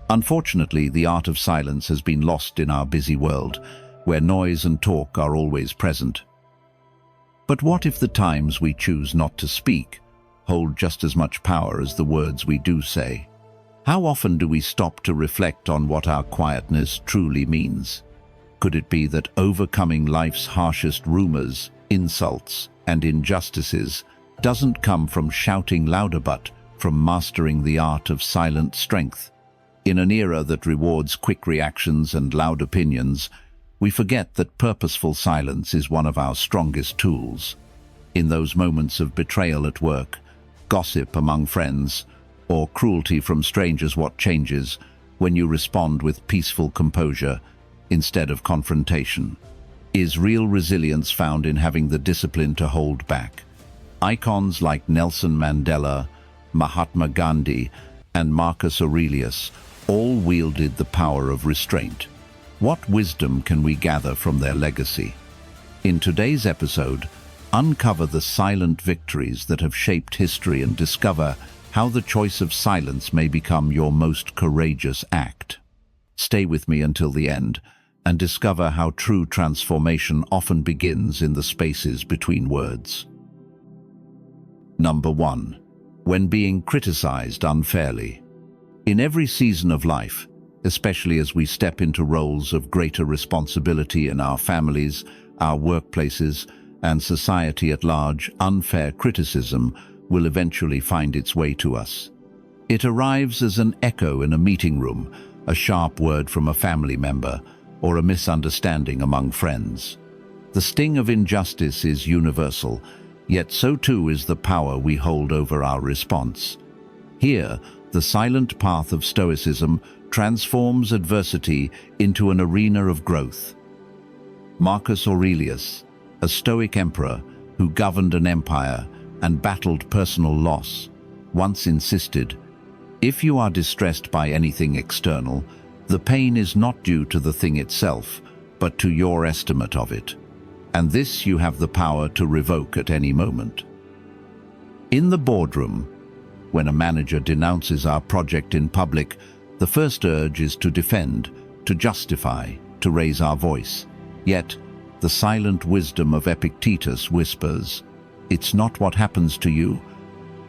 Unfortunately, the art of silence has been lost in our busy world, where noise and talk are always present. But what if the times we choose not to speak hold just as much power as the words we do say? How often do we stop to reflect on what our quietness truly means? Could it be that overcoming life's harshest rumors, insults, and injustices doesn't come from shouting louder but from mastering the art of silent strength? In an era that rewards quick reactions and loud opinions, we forget that purposeful silence is one of our strongest tools. In those moments of betrayal at work, gossip among friends, or cruelty from strangers, what changes when you respond with peaceful composure instead of confrontation? Is real resilience found in having the discipline to hold back? Icons like Nelson Mandela, Mahatma Gandhi, and Marcus Aurelius all wielded the power of restraint. What wisdom can we gather from their legacy? In today's episode, uncover the silent victories that have shaped history and discover how the choice of silence may become your most courageous act. Stay with me until the end and discover how true transformation often begins in the spaces between words. Number 1. When being criticized unfairly. In every season of life, especially as we step into roles of greater responsibility in our families, our workplaces, and society at large, unfair criticism will eventually find its way to us. It arrives as an echo in a meeting room, a sharp word from a family member, or a misunderstanding among friends. The sting of injustice is universal, yet so too is the power we hold over our response. Here, the silent path of Stoicism transforms adversity into an arena of growth. Marcus Aurelius, a Stoic emperor who governed an empire and battled personal loss, once insisted, "If you are distressed by anything external, the pain is not due to the thing itself, but to your estimate of it. And this you have the power to revoke at any moment." In the boardroom, when a manager denounces our project in public, the first urge is to defend, to justify, to raise our voice. Yet, the silent wisdom of Epictetus whispers, "It's not what happens to you,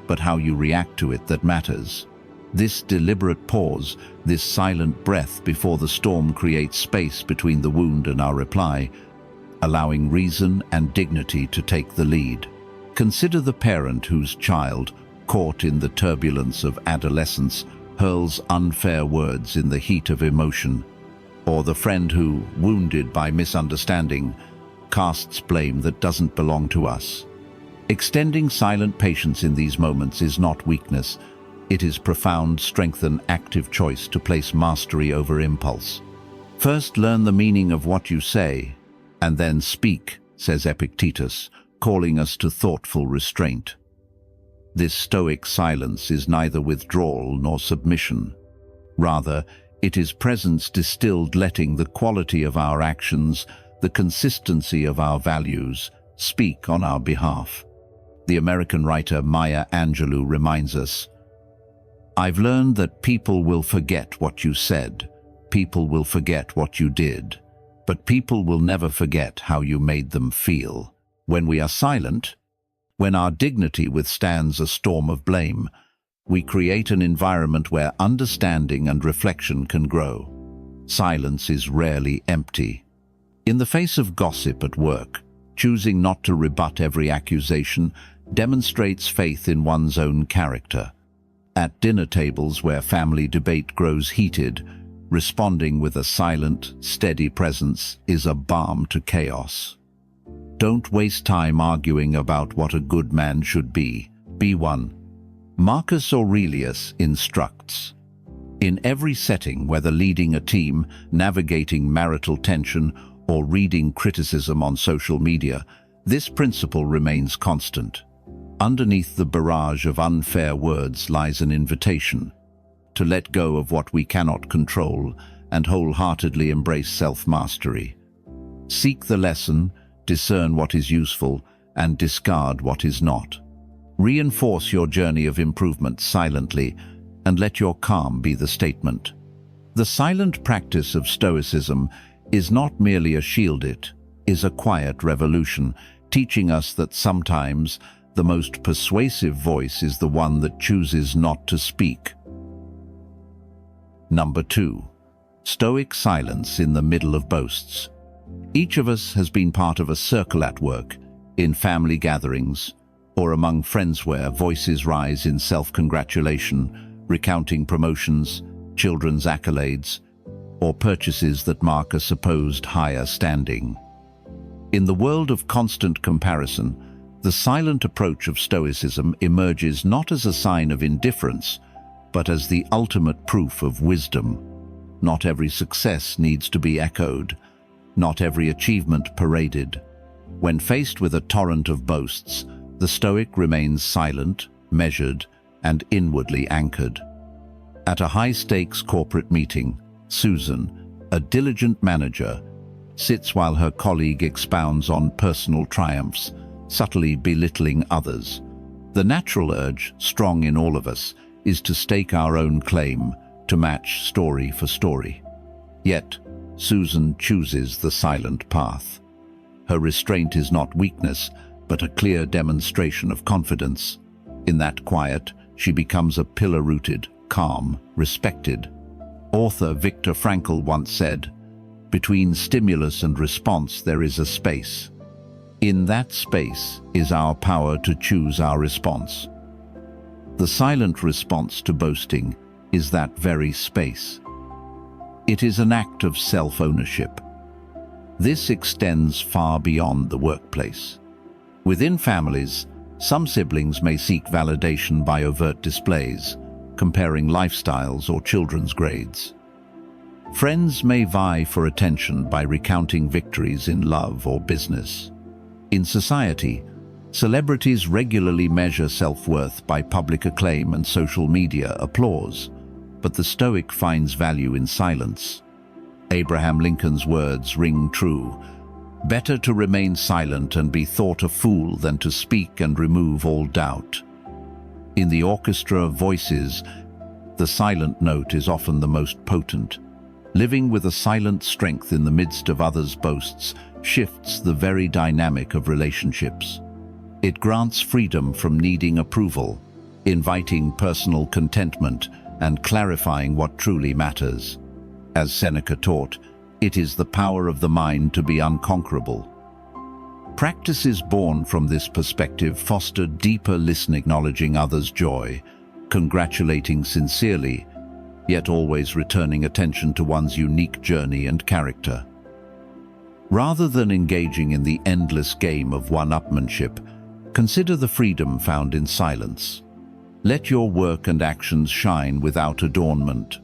but how you react to it that matters." This deliberate pause, this silent breath before the storm creates space between the wound and our reply, allowing reason and dignity to take the lead. Consider the parent whose child, caught in the turbulence of adolescence, hurls unfair words in the heat of emotion, or the friend who, wounded by misunderstanding, casts blame that doesn't belong to us. Extending silent patience in these moments is not weakness. It is profound strength and active choice to place mastery over impulse. First, learn the meaning of what you say, and then speak, says Epictetus, calling us to thoughtful restraint. This stoic silence is neither withdrawal nor submission. Rather, it is presence distilled, letting the quality of our actions, the consistency of our values, speak on our behalf. The American writer Maya Angelou reminds us, "I've learned that people will forget what you said, people will forget what you did, but people will never forget how you made them feel." When we are silent, when our dignity withstands a storm of blame, we create an environment where understanding and reflection can grow. Silence is rarely empty. In the face of gossip at work, choosing not to rebut every accusation demonstrates faith in one's own character. At dinner tables where family debate grows heated, responding with a silent, steady presence is a balm to chaos. Don't waste time arguing about what a good man should be. Be one. Marcus Aurelius instructs, "In every setting, whether leading a team, navigating marital tension, or reading criticism on social media, this principle remains constant. Underneath the barrage of unfair words lies an invitation to let go of what we cannot control and wholeheartedly embrace self-mastery. Seek the lesson, discern what is useful, and discard what is not. Reinforce your journey of improvement silently, and let your calm be the statement. The silent practice of Stoicism is not merely a shield, it is a quiet revolution, teaching us that sometimes the most persuasive voice is the one that chooses not to speak. Number 2. Stoic silence in the middle of boasts. Each of us has been part of a circle at work, in family gatherings, or among friends where voices rise in self-congratulation, recounting promotions, children's accolades, or purchases that mark a supposed higher standing. In the world of constant comparison, the silent approach of Stoicism emerges not as a sign of indifference, but as the ultimate proof of wisdom. Not every success needs to be echoed, not every achievement paraded. When faced with a torrent of boasts, the Stoic remains silent, measured, and inwardly anchored. At a high-stakes corporate meeting, Susan, a diligent manager, sits while her colleague expounds on personal triumphs, subtly belittling others. The natural urge, strong in all of us, is to stake our own claim, to match story for story. Yet, Susan chooses the silent path. Her restraint is not weakness, but a clear demonstration of confidence. In that quiet, she becomes a pillar-rooted, calm, respected. Author Viktor Frankl once said, "Between stimulus and response there is a space. In that space is our power to choose our response." The silent response to boasting is that very space. It is an act of self-ownership. This extends far beyond the workplace. Within families, some siblings may seek validation by overt displays, comparing lifestyles or children's grades. Friends may vie for attention by recounting victories in love or business. In society, celebrities regularly measure self-worth by public acclaim and social media applause, but the Stoic finds value in silence. Abraham Lincoln's words ring true: "Better to remain silent and be thought a fool than to speak and remove all doubt." In the orchestra of voices, the silent note is often the most potent. Living with a silent strength in the midst of others' boasts shifts the very dynamic of relationships. It grants freedom from needing approval, inviting personal contentment and clarifying what truly matters. As Seneca taught, it is the power of the mind to be unconquerable. Practices born from this perspective foster deeper listening, acknowledging others' joy, congratulating sincerely, yet always returning attention to one's unique journey and character. Rather than engaging in the endless game of one-upmanship, consider the freedom found in silence. Let your work and actions shine without adornment.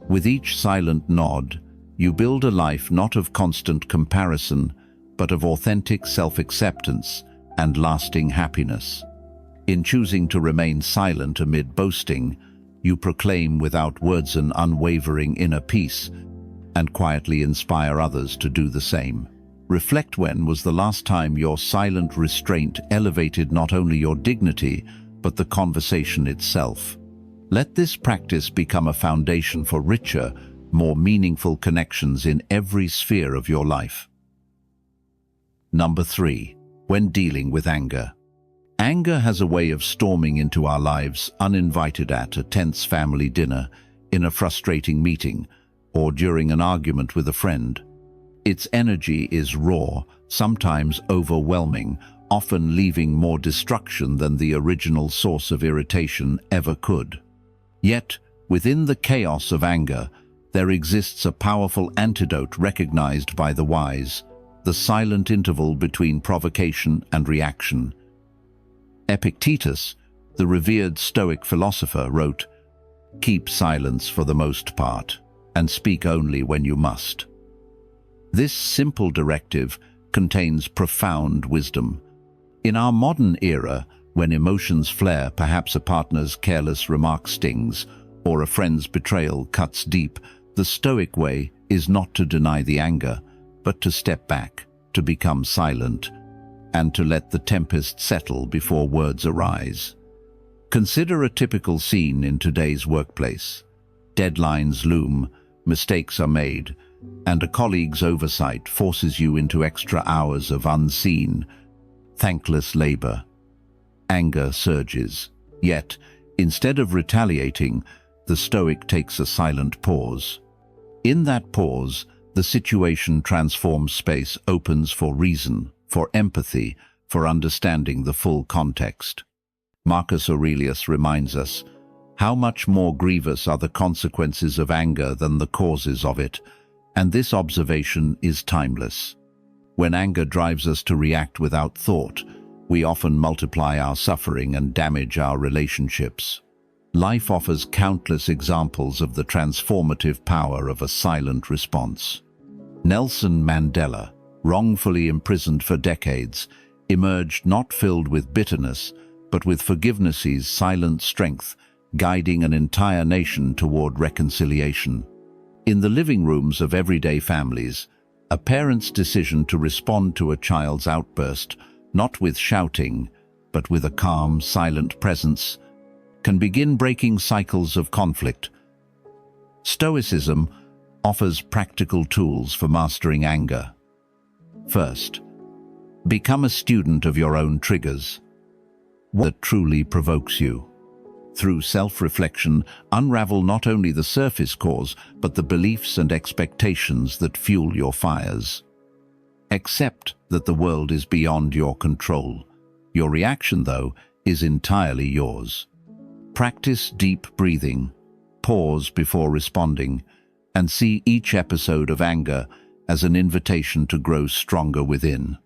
With each silent nod, you build a life not of constant comparison, but of authentic self-acceptance and lasting happiness. In choosing to remain silent amid boasting, you proclaim without words an unwavering inner peace and quietly inspire others to do the same. Reflect: when was the last time your silent restraint elevated not only your dignity, but the conversation itself? Let this practice become a foundation for richer, more meaningful connections in every sphere of your life. Number 3. When dealing with anger. Anger has a way of storming into our lives uninvited, at a tense family dinner, in a frustrating meeting, or during an argument with a friend. Its energy is raw, sometimes overwhelming, often leaving more destruction than the original source of irritation ever could. Yet, within the chaos of anger, there exists a powerful antidote recognized by the wise: the silent interval between provocation and reaction. Epictetus, the revered Stoic philosopher, wrote, "Keep silence for the most part, and speak only when you must." This simple directive contains profound wisdom. In our modern era, when emotions flare, perhaps a partner's careless remark stings, or a friend's betrayal cuts deep, the Stoic way is not to deny the anger, but to step back, to become silent, and to let the tempest settle before words arise. Consider a typical scene in today's workplace. Deadlines loom, mistakes are made, and a colleague's oversight forces you into extra hours of unseen, thankless labor. Anger surges. Yet, instead of retaliating, the Stoic takes a silent pause. In that pause, the situation transforms. Space opens for reason, for empathy, for understanding the full context. Marcus Aurelius reminds us, how much more grievous are the consequences of anger than the causes of it, and this observation is timeless. When anger drives us to react without thought, we often multiply our suffering and damage our relationships. Life offers countless examples of the transformative power of a silent response. Nelson Mandela, wrongfully imprisoned for decades, emerged not filled with bitterness, but with forgiveness's silent strength, guiding an entire nation toward reconciliation. In the living rooms of everyday families, a parent's decision to respond to a child's outburst, not with shouting, but with a calm, silent presence, can begin breaking cycles of conflict. Stoicism offers practical tools for mastering anger. First, become a student of your own triggers. What truly provokes you? Through self-reflection, unravel not only the surface cause, but the beliefs and expectations that fuel your fires. Accept that the world is beyond your control. Your reaction, though, is entirely yours. Practice deep breathing, pause before responding, and see each episode of anger as an invitation to grow stronger within.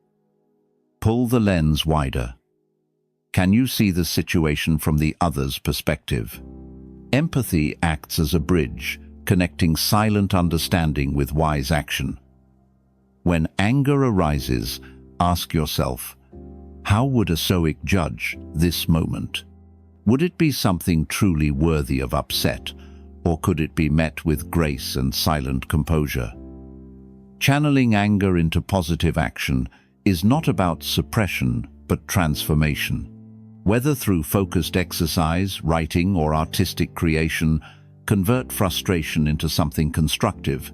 Pull the lens wider. Can you see the situation from the other's perspective? Empathy acts as a bridge, connecting silent understanding with wise action. When anger arises, ask yourself, how would a Stoic judge this moment? Would it be something truly worthy of upset, or could it be met with grace and silent composure? Channeling anger into positive action is not about suppression, but transformation. Whether through focused exercise, writing, or artistic creation, convert frustration into something constructive.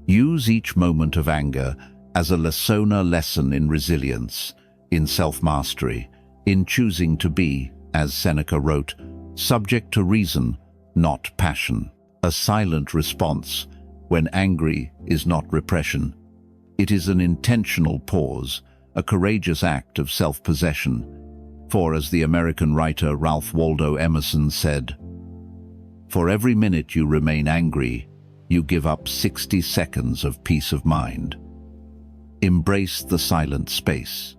Use each moment of anger as a lesson in resilience, in self-mastery, in choosing to be, as Seneca wrote, subject to reason, not passion. A silent response, when angry, is not repression. It is an intentional pause, a courageous act of self-possession. For, as the American writer Ralph Waldo Emerson said, for every minute you remain angry, you give up 60 seconds of peace of mind. Embrace the silent space.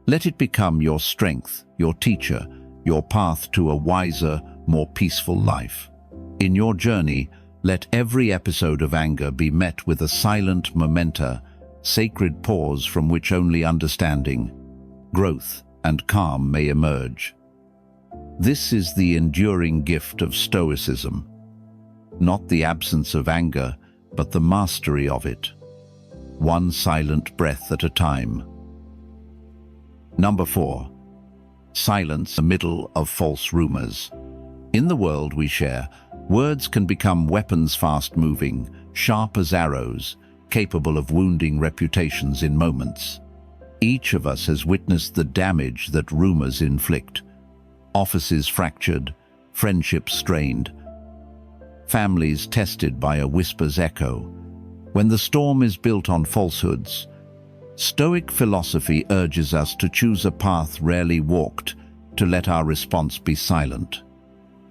Let it become your strength, your teacher, your path to a wiser, more peaceful life. In your journey, let every episode of anger be met with a silent memento, sacred pause from which only understanding, growth, and calm may emerge. This is the enduring gift of Stoicism. Not the absence of anger, but the mastery of it. One silent breath at a time. Number 4. Silence in the middle of false rumors. In the world we share, words can become weapons fast-moving, sharp as arrows, capable of wounding reputations in moments. Each of us has witnessed the damage that rumors inflict. Offices fractured, friendships strained, families tested by a whisper's echo. When the storm is built on falsehoods, Stoic philosophy urges us to choose a path rarely walked, to let our response be silent.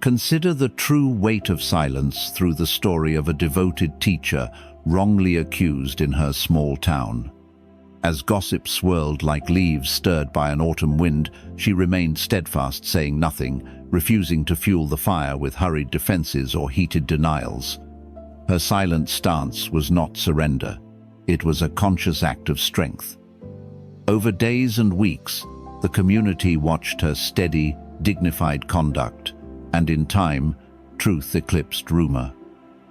Consider the true weight of silence through the story of a devoted teacher wrongly accused in her small town. As gossip swirled like leaves stirred by an autumn wind, she remained steadfast, saying nothing, refusing to fuel the fire with hurried defenses or heated denials. Her silent stance was not surrender. It was a conscious act of strength. Over days and weeks, the community watched her steady, dignified conduct, and in time, truth eclipsed rumor.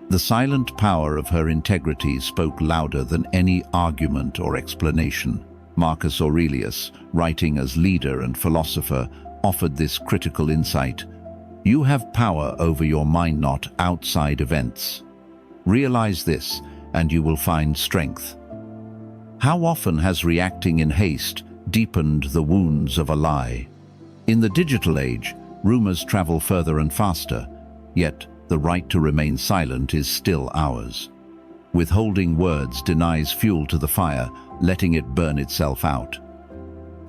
The silent power of her integrity spoke louder than any argument or explanation. Marcus Aurelius, writing as leader and philosopher, offered this critical insight. You have power over your mind, not outside events. Realize this, and you will find strength. How often has reacting in haste deepened the wounds of a lie? In the digital age, rumors travel further and faster, yet the right to remain silent is still ours. Withholding words denies fuel to the fire, letting it burn itself out.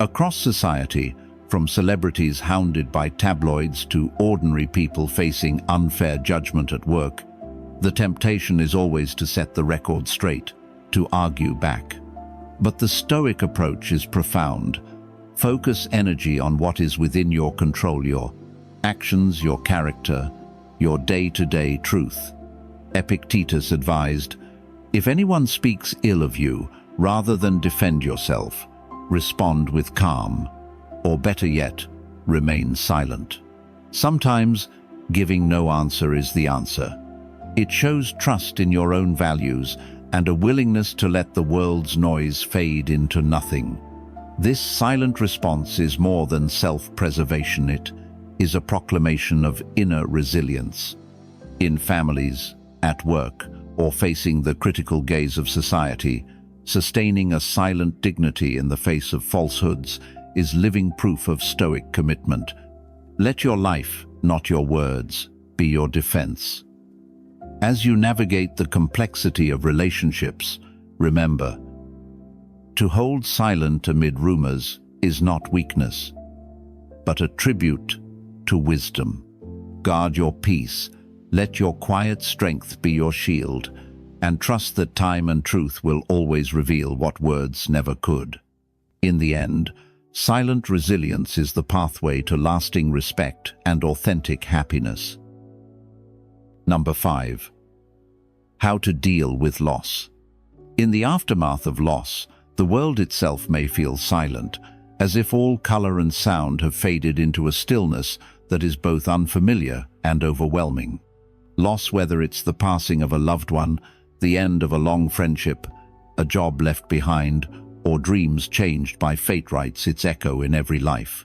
Across society, from celebrities hounded by tabloids to ordinary people facing unfair judgment at work, the temptation is always to set the record straight, to argue back. But the Stoic approach is profound. Focus energy on what is within your control, your actions, your character, your day-to-day truth. Epictetus advised, "If anyone speaks ill of you, rather than defend yourself, respond with calm, or better yet, remain silent." Sometimes, giving no answer is the answer. It shows trust in your own values and a willingness to let the world's noise fade into nothing. This silent response is more than self-preservation. It is a proclamation of inner resilience. In families, at work, or facing the critical gaze of society, sustaining a silent dignity in the face of falsehoods is living proof of Stoic commitment. Let your life, not your words, be your defense. As you navigate the complexity of relationships, remember, to hold silent amid rumors is not weakness, but a tribute to wisdom. Guard your peace, let your quiet strength be your shield, and trust that time and truth will always reveal what words never could. In the end, silent resilience is the pathway to lasting respect and authentic happiness. Number 5. How to deal with loss. In the aftermath of loss, the world itself may feel silent, as if all color and sound have faded into a stillness that is both unfamiliar and overwhelming. Loss, whether it's the passing of a loved one, the end of a long friendship, a job left behind, or dreams changed by fate, writes its echo in every life.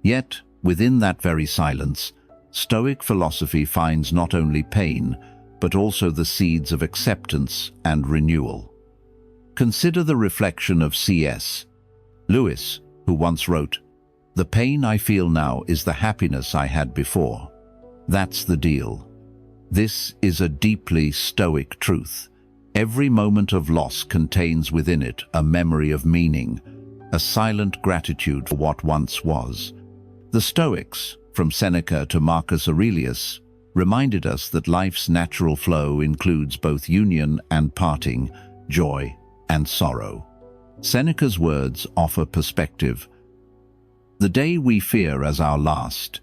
Yet, within that very silence, Stoic philosophy finds not only pain, but also the seeds of acceptance and renewal. Consider the reflection of C.S. Lewis, who once wrote, "The pain I feel now is the happiness I had before." That's the deal. This is a deeply Stoic truth. Every moment of loss contains within it a memory of meaning, a silent gratitude for what once was. The Stoics, from Seneca to Marcus Aurelius, reminded us that life's natural flow includes both union and parting, joy and sorrow. Seneca's words offer perspective. The day we fear as our last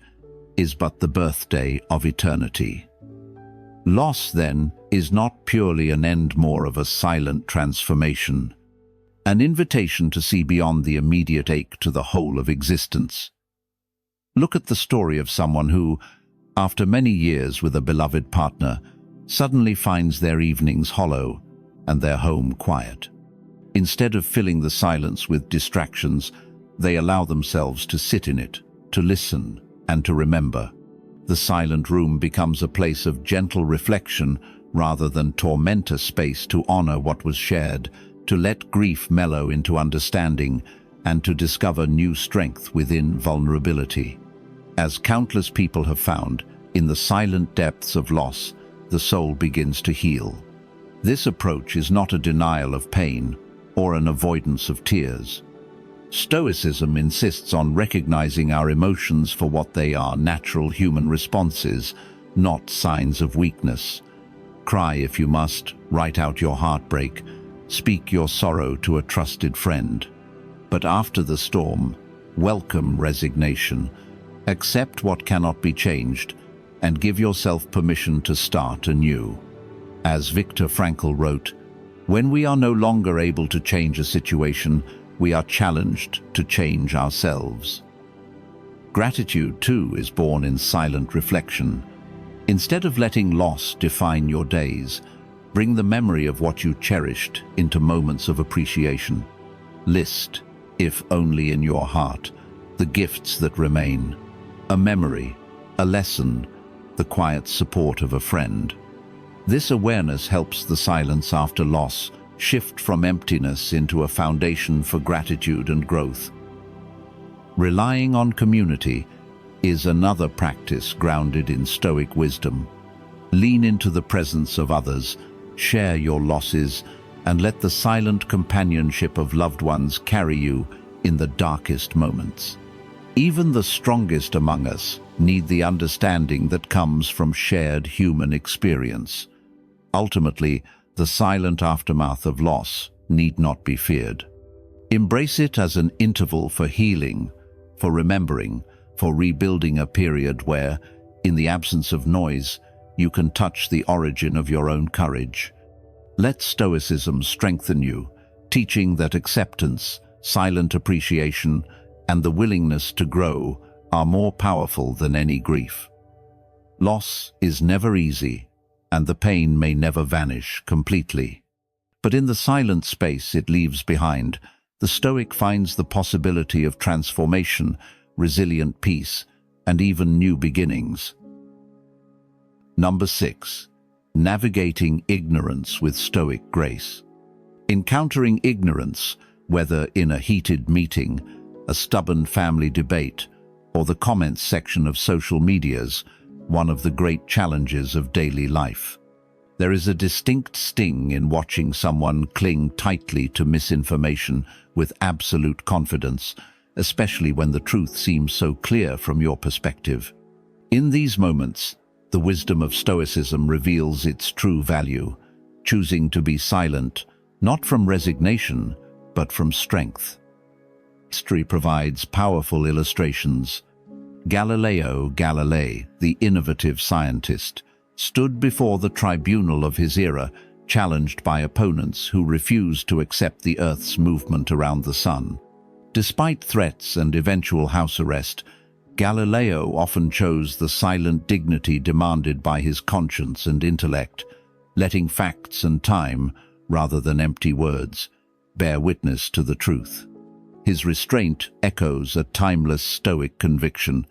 is but the birthday of eternity. Loss, then, is not purely an end, more of a silent transformation, an invitation to see beyond the immediate ache to the whole of existence. Look at the story of someone who, after many years with a beloved partner, suddenly finds their evenings hollow and their home quiet. Instead of filling the silence with distractions, they allow themselves to sit in it, to listen, and to remember. The silent room becomes a place of gentle reflection rather than tormentor space, to honor what was shared, to let grief mellow into understanding, and to discover new strength within vulnerability. As countless people have found, in the silent depths of loss, the soul begins to heal. This approach is not a denial of pain or an avoidance of tears. Stoicism insists on recognizing our emotions for what they are, natural human responses, not signs of weakness. Cry if you must, write out your heartbreak, speak your sorrow to a trusted friend. But after the storm, welcome resignation. Accept what cannot be changed, and give yourself permission to start anew. As Viktor Frankl wrote, "When we are no longer able to change a situation, we are challenged to change ourselves." Gratitude, too, is born in silent reflection. Instead of letting loss define your days, bring the memory of what you cherished into moments of appreciation. List, if only in your heart, the gifts that remain. A memory, a lesson, the quiet support of a friend. This awareness helps the silence after loss shift from emptiness into a foundation for gratitude and growth. Relying on community is another practice grounded in Stoic wisdom. Lean into the presence of others, share your losses, and let the silent companionship of loved ones carry you in the darkest moments. Even the strongest among us need the understanding that comes from shared human experience. Ultimately, the silent aftermath of loss need not be feared. Embrace it as an interval for healing, for remembering, for rebuilding a period where, in the absence of noise, you can touch the origin of your own courage. Let Stoicism strengthen you, teaching that acceptance, silent appreciation, and the willingness to grow are more powerful than any grief. Loss is never easy, and the pain may never vanish completely. But in the silent space it leaves behind, the Stoic finds the possibility of transformation, resilient peace, and even new beginnings. Number 6. Navigating ignorance with Stoic grace. Encountering ignorance, whether in a heated meeting, a stubborn family debate, or the comments section of social medias, one of the great challenges of daily life. There is a distinct sting in watching someone cling tightly to misinformation with absolute confidence, especially when the truth seems so clear from your perspective. In these moments, the wisdom of Stoicism reveals its true value, choosing to be silent, not from resignation, but from strength. History provides powerful illustrations. Galileo Galilei, the innovative scientist, stood before the tribunal of his era, challenged by opponents who refused to accept the Earth's movement around the sun. Despite threats and eventual house arrest, Galileo often chose the silent dignity demanded by his conscience and intellect, letting facts and time, rather than empty words, bear witness to the truth. His restraint echoes a timeless Stoic conviction: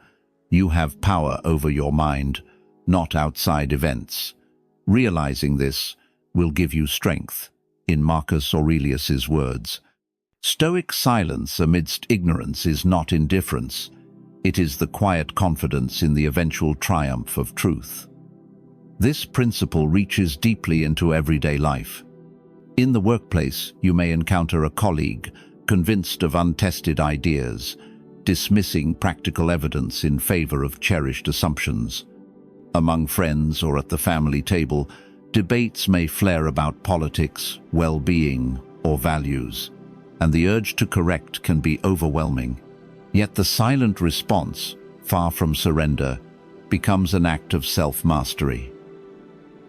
you have power over your mind, not outside events. Realizing this will give you strength, in Marcus Aurelius's words. Stoic silence amidst ignorance is not indifference. It is the quiet confidence in the eventual triumph of truth. This principle reaches deeply into everyday life. In the workplace, you may encounter a colleague convinced of untested ideas, dismissing practical evidence in favor of cherished assumptions. Among friends or at the family table, debates may flare about politics, well-being, or values, and the urge to correct can be overwhelming. Yet the silent response, far from surrender, becomes an act of self-mastery.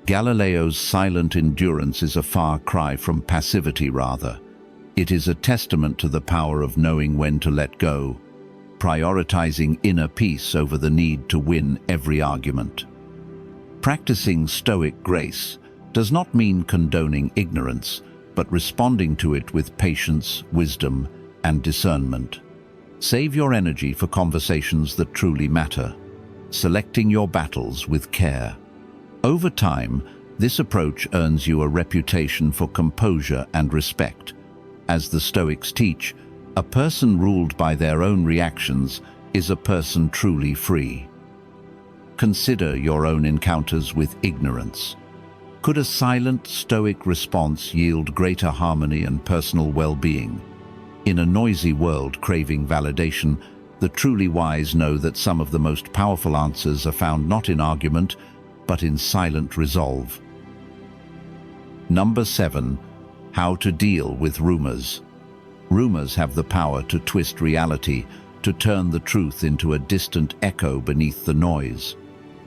Galileo's silent endurance is a far cry from passivity rather. It is a testament to the power of knowing when to let go, prioritizing inner peace over the need to win every argument. Practicing Stoic grace does not mean condoning ignorance, but responding to it with patience, wisdom, and discernment. Save your energy for conversations that truly matter, selecting your battles with care. Over time, this approach earns you a reputation for composure and respect. As the Stoics teach, a person ruled by their own reactions is a person truly free. Consider your own encounters with ignorance. Could a silent, Stoic response yield greater harmony and personal well-being? In a noisy world craving validation, the truly wise know that some of the most powerful answers are found not in argument, but in silent resolve. Number 7. How to deal with rumors. Rumors have the power to twist reality, to turn the truth into a distant echo beneath the noise.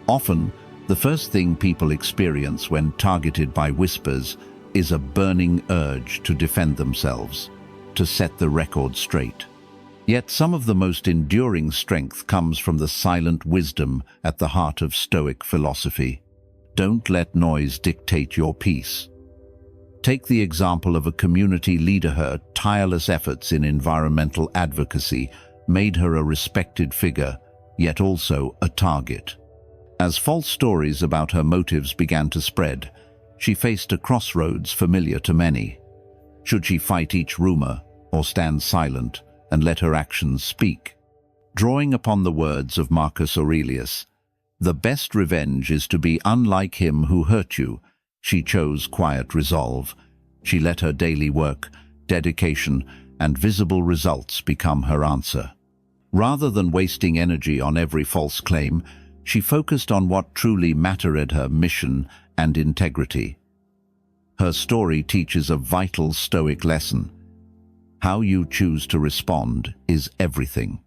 Often, the first thing people experience when targeted by whispers is a burning urge to defend themselves, to set the record straight. Yet some of the most enduring strength comes from the silent wisdom at the heart of Stoic philosophy. Don't let noise dictate your peace. Take the example of a community leader. Her tireless efforts in environmental advocacy made her a respected figure, yet also a target. As false stories about her motives began to spread, she faced a crossroads familiar to many. Should she fight each rumor or stand silent and let her actions speak? Drawing upon the words of Marcus Aurelius, "The best revenge is to be unlike him who hurt you," she chose quiet resolve. She let her daily work, dedication, and visible results become her answer. Rather than wasting energy on every false claim, she focused on what truly mattered: her mission and integrity. Her story teaches a vital Stoic lesson. How you choose to respond is everything.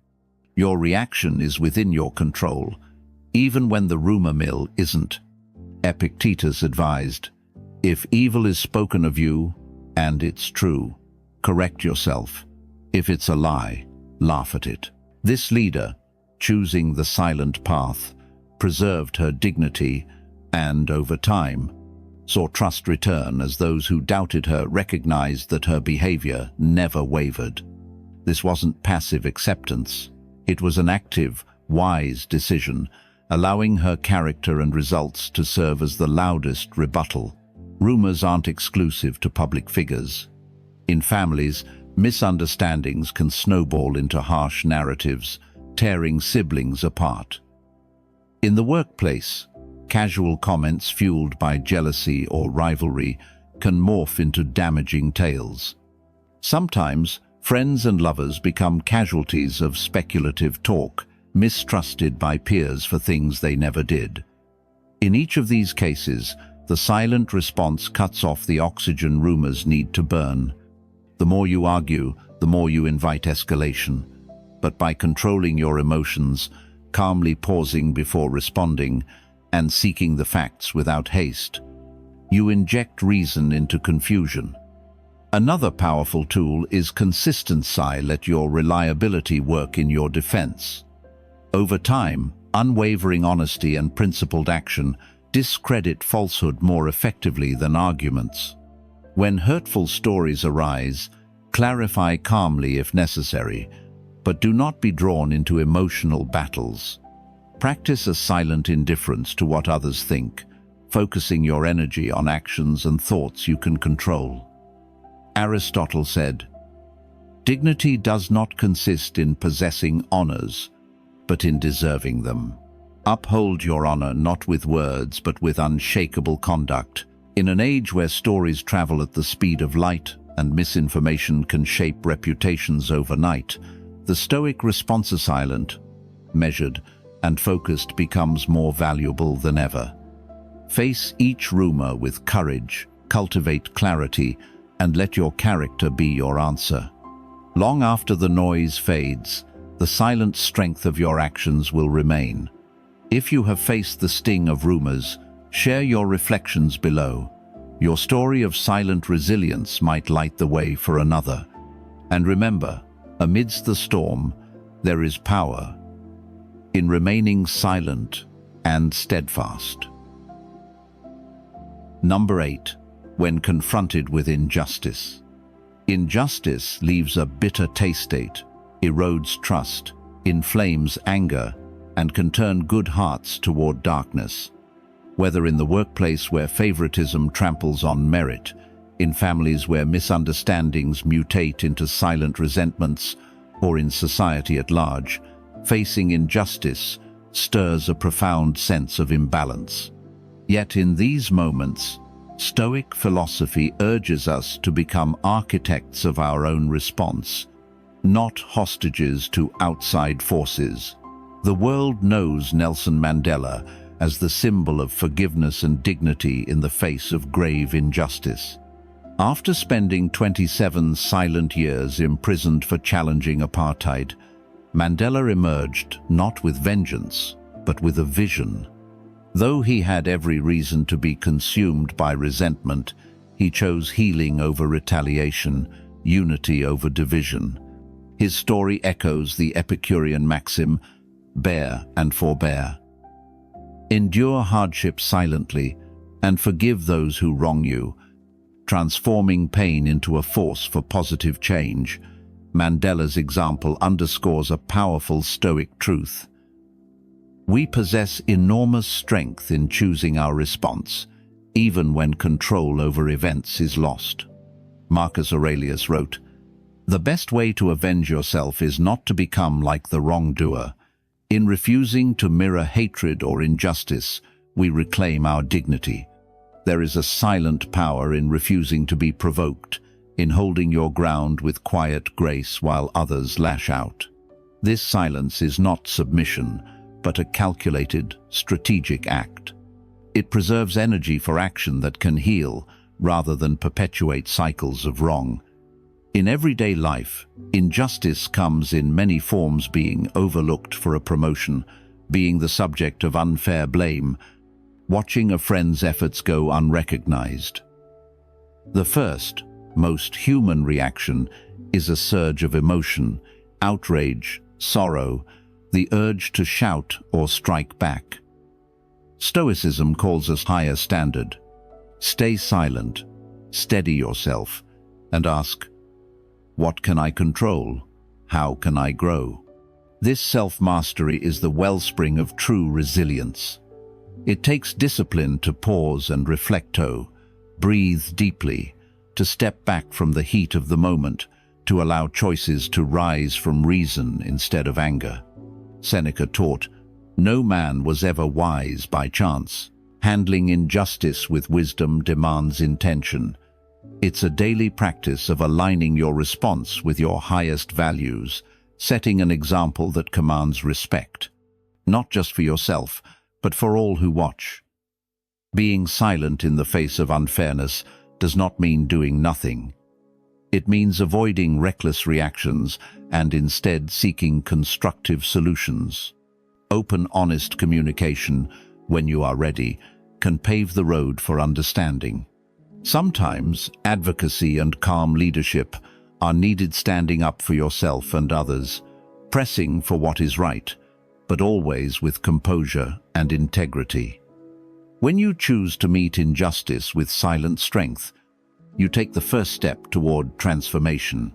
Your reaction is within your control, even when the rumor mill isn't. Epictetus advised, "If evil is spoken of you, and it's true, correct yourself. If it's a lie, laugh at it." This leader, choosing the silent path, preserved her dignity and, over time, saw trust return as those who doubted her recognized that her behavior never wavered. This wasn't passive acceptance. It was an active, wise decision, allowing her character and results to serve as the loudest rebuttal. Rumors aren't exclusive to public figures. In families, misunderstandings can snowball into harsh narratives, tearing siblings apart. In the workplace, casual comments fueled by jealousy or rivalry can morph into damaging tales. Sometimes, friends and lovers become casualties of speculative talk, mistrusted by peers for things they never did. In each of these cases, the silent response cuts off the oxygen rumors need to burn. The more you argue, the more you invite escalation. But by controlling your emotions, calmly pausing before responding, and seeking the facts without haste, you inject reason into confusion. Another powerful tool is consistency. Let your reliability work in your defense. Over time, unwavering honesty and principled action discredit falsehood more effectively than arguments. When hurtful stories arise, clarify calmly if necessary, but do not be drawn into emotional battles. Practice a silent indifference to what others think, focusing your energy on actions and thoughts you can control. Aristotle said, "Dignity does not consist in possessing honors, but in deserving them." Uphold your honor not with words, but with unshakable conduct. In an age where stories travel at the speed of light and misinformation can shape reputations overnight, the Stoic response, silent, measured, and focused, becomes more valuable than ever. Face each rumor with courage, cultivate clarity, and let your character be your answer. Long after the noise fades, the silent strength of your actions will remain. If you have faced the sting of rumors, share your reflections below. Your story of silent resilience might light the way for another. And remember, amidst the storm, there is power in remaining silent and steadfast. Number 8. When confronted with injustice. Injustice leaves a bitter taste, erodes trust, inflames anger, and can turn good hearts toward darkness. Whether in the workplace where favoritism tramples on merit, in families where misunderstandings mutate into silent resentments, or in society at large, facing injustice stirs a profound sense of imbalance. Yet in these moments, Stoic philosophy urges us to become architects of our own response, not hostages to outside forces. The world knows Nelson Mandela as the symbol of forgiveness and dignity in the face of grave injustice. After spending 27 silent years imprisoned for challenging apartheid, Mandela emerged not with vengeance, but with a vision. Though he had every reason to be consumed by resentment, he chose healing over retaliation, unity over division. His story echoes the Epicurean maxim, "Bear and forbear." Endure hardship silently and forgive those who wrong you, transforming pain into a force for positive change. Mandela's example underscores a powerful Stoic truth. We possess enormous strength in choosing our response, even when control over events is lost. Marcus Aurelius wrote, "The best way to avenge yourself is not to become like the wrongdoer. In refusing to mirror hatred or injustice, we reclaim our dignity. There is a silent power in refusing to be provoked, in holding your ground with quiet grace while others lash out. This silence is not submission, but a calculated, strategic act. It preserves energy for action that can heal, rather than perpetuate cycles of wrong. In everyday life, injustice comes in many forms: being overlooked for a promotion, being the subject of unfair blame, watching a friend's efforts go unrecognized. The first, most human reaction is a surge of emotion, outrage, sorrow, the urge to shout or strike back. Stoicism calls us higher standard. Stay silent, steady yourself, and ask, what can I control? How can I grow? This self-mastery is the wellspring of true resilience. It takes discipline to pause and reflecto, breathe deeply, to step back from the heat of the moment, to allow choices to rise from reason instead of anger. Seneca taught, "No man was ever wise by chance. Handling injustice with wisdom demands intention." It's a daily practice of aligning your response with your highest values, setting an example that commands respect, not just for yourself, but for all who watch. Being silent in the face of unfairness does not mean doing nothing. It means avoiding reckless reactions and instead seeking constructive solutions. Open, honest communication, when you are ready, can pave the road for understanding. Sometimes advocacy and calm leadership are needed, standing up for yourself and others, pressing for what is right, but always with composure and integrity. When you choose to meet injustice with silent strength, you take the first step toward transformation.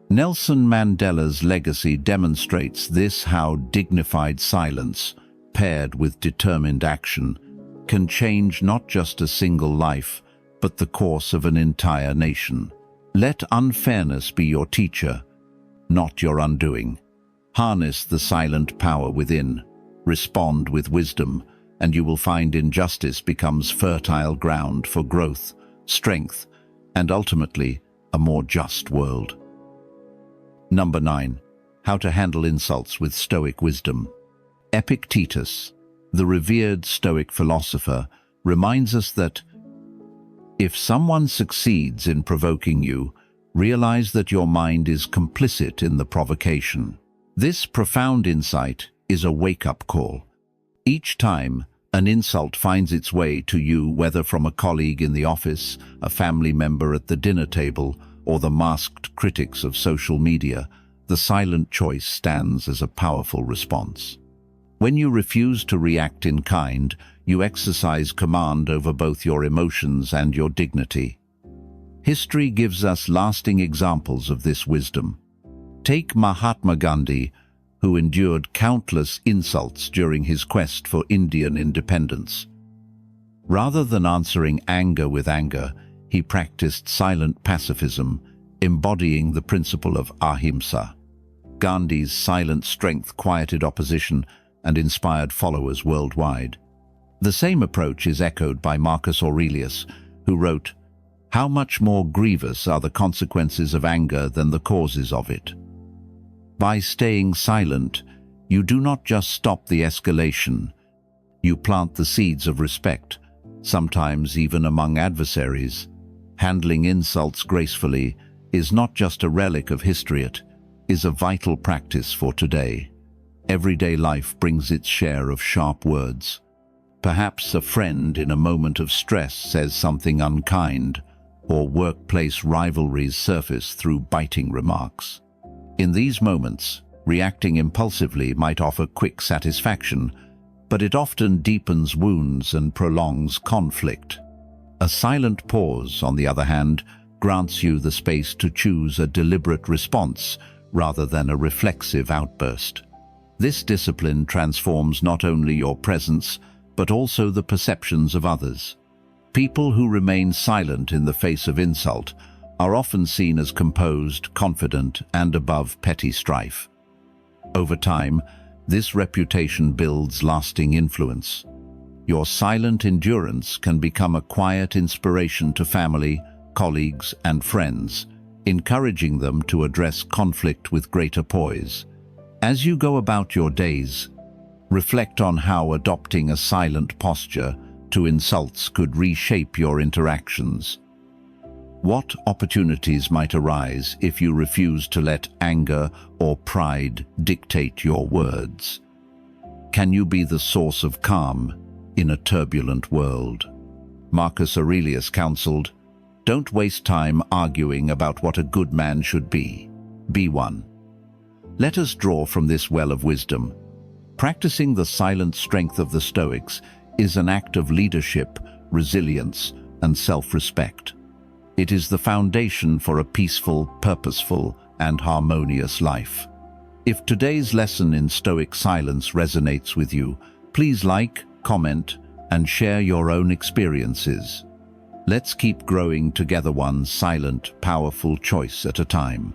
Nelson Mandela's legacy demonstrates this: how dignified silence, paired with determined action, can change not just a single life, but the course of an entire nation. Let unfairness be your teacher, not your undoing. Harness the silent power within, respond with wisdom, and you will find injustice becomes fertile ground for growth, strength, and ultimately a more just world. Number 9. How to handle insults with Stoic wisdom. Epictetus, the revered Stoic philosopher, reminds us that if someone succeeds in provoking you, realize that your mind is complicit in the provocation. This profound insight is a wake-up call. Each time an insult finds its way to you, whether from a colleague in the office, a family member at the dinner table, or the masked critics of social media, the silent choice stands as a powerful response. When you refuse to react in kind, you exercise command over both your emotions and your dignity. History gives us lasting examples of this wisdom. Take Mahatma Gandhi, who endured countless insults during his quest for Indian independence. Rather than answering anger with anger, he practiced silent pacifism, embodying the principle of ahimsa. Gandhi's silent strength quieted opposition and inspired followers worldwide. The same approach is echoed by Marcus Aurelius, who wrote, "How much more grievous are the consequences of anger than the causes of it." By staying silent, you do not just stop the escalation, you plant the seeds of respect, sometimes even among adversaries. Handling insults gracefully is not just a relic of history, it is a vital practice for today. Everyday life brings its share of sharp words. Perhaps a friend in a moment of stress says something unkind, or workplace rivalries surface through biting remarks. In these moments, reacting impulsively might offer quick satisfaction, but it often deepens wounds and prolongs conflict. A silent pause, on the other hand, grants you the space to choose a deliberate response rather than a reflexive outburst. This discipline transforms not only your presence, but also the perceptions of others. People who remain silent in the face of insult are often seen as composed, confident, and above petty strife. Over time, this reputation builds lasting influence. Your silent endurance can become a quiet inspiration to family, colleagues, and friends, encouraging them to address conflict with greater poise. As you go about your days, reflect on how adopting a silent posture to insults could reshape your interactions. What opportunities might arise if you refuse to let anger or pride dictate your words? Can you be the source of calm in a turbulent world? Marcus Aurelius counseled, "Don't waste time arguing about what a good man should be. Be one." Let us draw from this well of wisdom. Practicing the silent strength of the Stoics is an act of leadership, resilience, and self-respect. It is the foundation for a peaceful, purposeful, and harmonious life. If today's lesson in Stoic silence resonates with you, please like, comment, and share your own experiences. Let's keep growing together, one silent, powerful choice at a time.